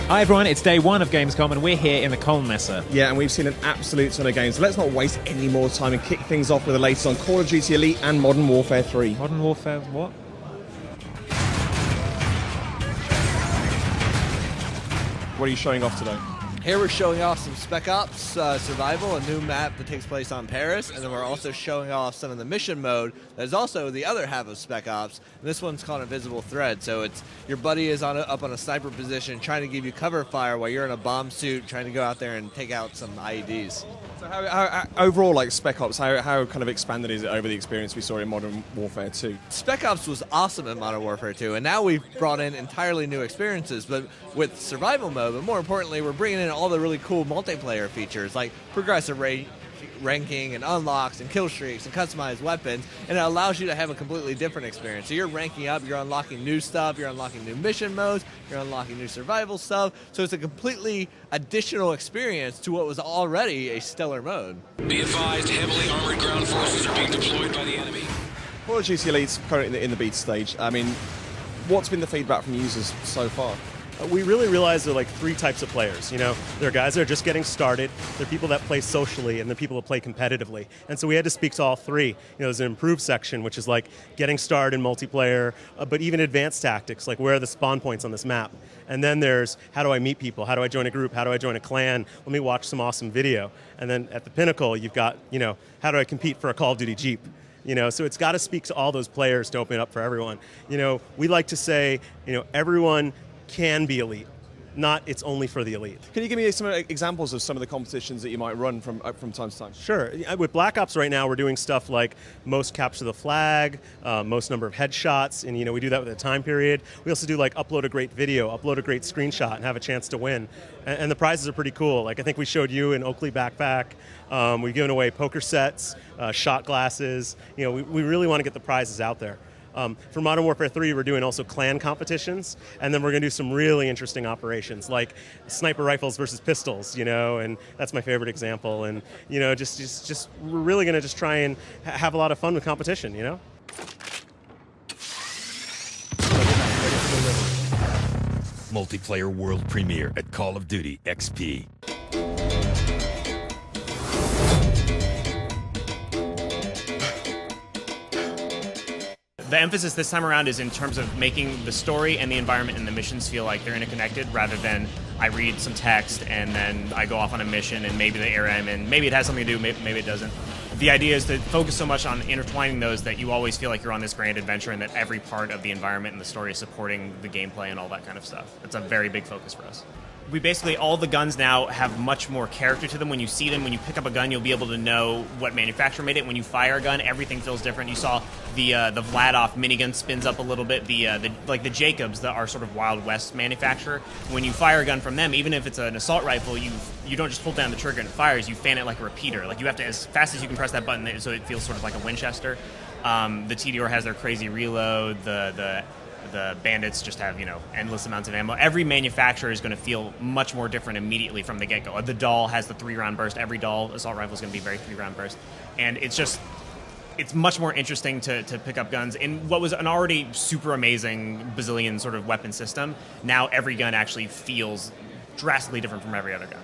Hi everyone, it's day one of Gamescom and we're here in the Colmesser. Yeah, and we've seen an absolute ton of games. So let's not waste any more time and kick things off with the latest on Call of Duty Elite and Modern Warfare 3. Modern Warfare what? What are you showing off today? Here we're showing off some Spec Ops Survival, a new map that takes place on Paris, and then we're also showing off some of the mission mode that is also the other half of Spec Ops, and this one's called Invisible Thread. So it's your buddy is up on a sniper position trying to give you cover fire while you're in a bomb suit trying to go out there and take out some IEDs. So how overall, like Spec Ops, how kind of expanded is it over the experience we saw in Modern Warfare 2? Spec Ops was awesome in Modern Warfare 2, and now we've brought in entirely new experiences, but with survival mode, but more importantly, we're bringing in all the really cool multiplayer features like progressive ranking and unlocks and kill streaks and customized weapons, and it allows you to have a completely different experience. So you're ranking up, you're unlocking new stuff, you're unlocking new mission modes, you're unlocking new survival stuff, so it's a completely additional experience to what was already a stellar mode. Be advised, heavily armored ground forces are being deployed by the enemy. Call of Duty Elite's currently in the beta stage. I mean, what's been the feedback from users so far? We really realize there are like three types of players. You know, there are guys that are just getting started, there are people that play socially, and there are people that play competitively. And so we had to speak to all three. You know, there's an improved section, which is like getting started in multiplayer, but even advanced tactics, like where are the spawn points on this map? And then there's how do I meet people? How do I join a group? How do I join a clan? Let me watch some awesome video. And then at the pinnacle, you've got, you know, how do I compete for a Call of Duty Jeep? You know, so it's got to speak to all those players to open it up for everyone. You know, we like to say, you know, everyone can be elite, not it's only for the elite. Can you give me some examples of some of the competitions that you might run from time to time? Sure. With Black Ops right now, we're doing stuff like most capture the flag, most number of headshots, and you know we do that with a time period. We also do like upload a great video, upload a great screenshot, and have a chance to win. And the prizes are pretty cool. Like I think we showed you an Oakley backpack. We've given away poker sets, shot glasses. You know, we really want to get the prizes out there. For Modern Warfare 3, we're doing also clan competitions, and then we're going to do some really interesting operations, like sniper rifles versus pistols, you know, and that's my favorite example. And, you know, just we're really going to just try and have a lot of fun with competition, you know? Multiplayer world premiere at Call of Duty XP. The emphasis this time around is in terms of making the story and the environment and the missions feel like they're interconnected, rather than I read some text and then I go off on a mission and maybe the area I'm in, maybe it has something to do, maybe it doesn't. The idea is to focus so much on intertwining those that you always feel like you're on this grand adventure and that every part of the environment and the story is supporting the gameplay and all that kind of stuff. It's a very big focus for us. We basically, all the guns now have much more character to them. When you see them, when you pick up a gun, you'll be able to know what manufacturer made it. When you fire a gun, everything feels different. You saw the Vladoff minigun spins up a little bit. Like the Jacobs, our sort of Wild West manufacturer. When you fire a gun from them, even if it's an assault rifle, you don't just hold down the trigger and it fires. You fan it like a repeater. Like you have to, as fast as you can press that button, so it feels sort of like a Winchester. The TDR has their crazy reload. The bandits just have, you know, endless amounts of ammo. Every manufacturer is going to feel much more different immediately from the get-go. The Dahl has the 3-round burst. Every Dahl assault rifle is going to be very 3-round burst. And it's much more interesting to pick up guns in what was an already super amazing bazillion sort of weapon system. Now every gun actually feels drastically different from every other gun.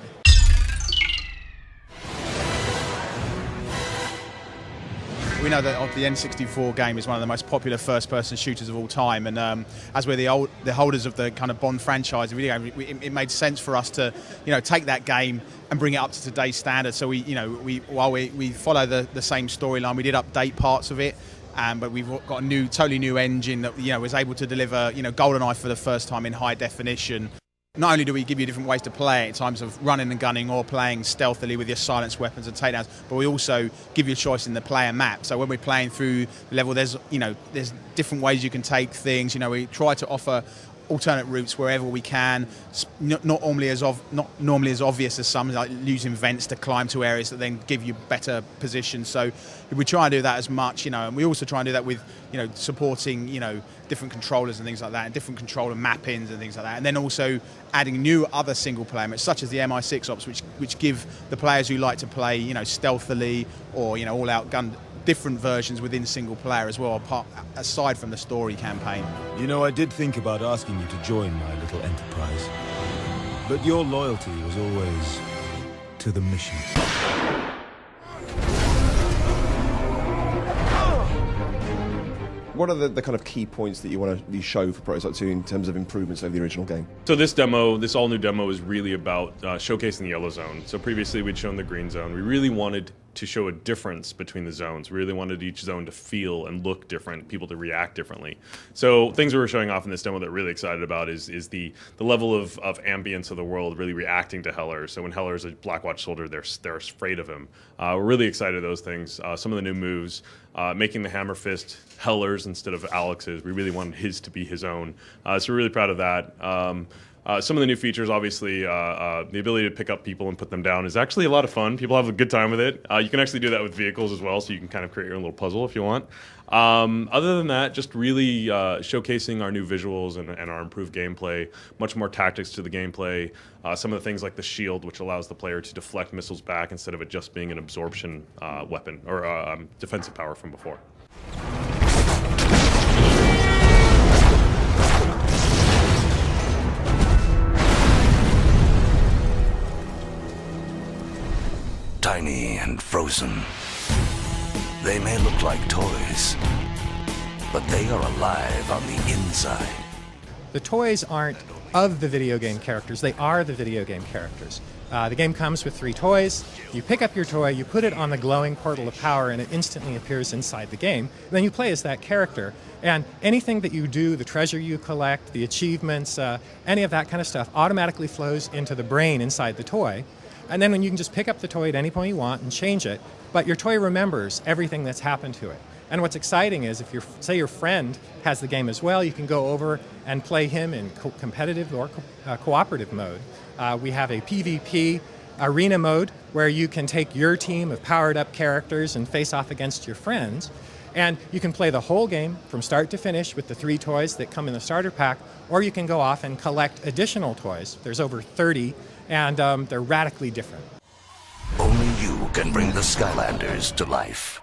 We know that the N64 game is one of the most popular first-person shooters of all time, and as we're the holders of the kind of Bond franchise in video game, it made sense for us to, you know, take that game and bring it up to today's standards. So we follow the same storyline, we did update parts of it. But we've got a totally new engine that, you know, was able to deliver, you know, Goldeneye for the first time in high definition. Not only do we give you different ways to play in terms of running and gunning or playing stealthily with your silenced weapons and takedowns, but we also give you a choice in the player map. So when we're playing through the level, there's different ways you can take things. You know, we try to offer alternate routes wherever we can, not normally as obvious as some, like using vents to climb to areas that then give you better positions. So we try and do that as much, you know, and we also try and do that with, you know, supporting, you know, different controllers and things like that, and different controller mappings and things like that, and then also adding new other single player modes such as the MI6 ops, which give the players who like to play, you know, stealthily or, you know, all out gun, different versions within single player as well, aside from the story campaign. You know, I did think about asking you to join my little enterprise. But your loyalty was always to the mission. What are the kind of key points that you want to show for Prototype 2 in terms of improvements over the original game? So this demo, this all-new demo, is really about showcasing the yellow zone. So previously we'd shown the green zone. We really wanted to show a difference between the zones. We really wanted each zone to feel and look different, people to react differently. So things we were showing off in this demo that we're really excited about is the level of ambience of the world really reacting to Heller. So when Heller is a Blackwatch soldier, they're afraid of him. We're really excited at those things. Some of the new moves, making the Hammer Fist Heller's instead of Alex's. We really wanted his to be his own. So we're really proud of that. Some of the new features, obviously, the ability to pick up people and put them down is actually a lot of fun. People have a good time with it. You can actually do that with vehicles as well, so you can kind of create your own little puzzle if you want. Other than that, just really showcasing our new visuals and our improved gameplay, much more tactics to the gameplay. Some of the things like the shield, which allows the player to deflect missiles back instead of it just being an absorption weapon or defensive power from before. Tiny and frozen. They may look like toys, but they are alive on the inside. The toys aren't of the video game characters, they are the video game characters. The game comes with 3 toys. You pick up your toy, you put it on the glowing portal of power, and it instantly appears inside the game. And then you play as that character. And anything that you do, the treasure you collect, the achievements, any of that kind of stuff automatically flows into the brain inside the toy. And then when you can just pick up the toy at any point you want and change it, but your toy remembers everything that's happened to it. And what's exciting is if say your friend has the game as well, you can go over and play him in competitive or cooperative mode. We have a PvP arena mode where you can take your team of powered up characters and face off against your friends. And you can play the whole game from start to finish with the 3 toys that come in the starter pack, or you can go off and collect additional toys. There's over 30, and they're radically different. Only you can bring the Skylanders to life.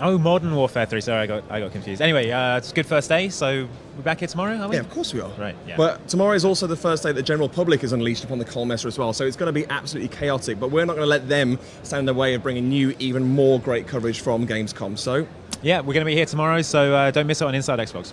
Oh, Modern Warfare 3. Sorry, I got confused. Anyway, it's a good first day, so we're back here tomorrow, are we? Yeah, of course we are. Right, yeah. But tomorrow is also the first day that the general public is unleashed upon the Colmesser as well, so it's going to be absolutely chaotic, but we're not going to let them stand in the way of bringing you even more great coverage from Gamescom, so... Yeah, we're going to be here tomorrow, so don't miss it on Inside Xbox.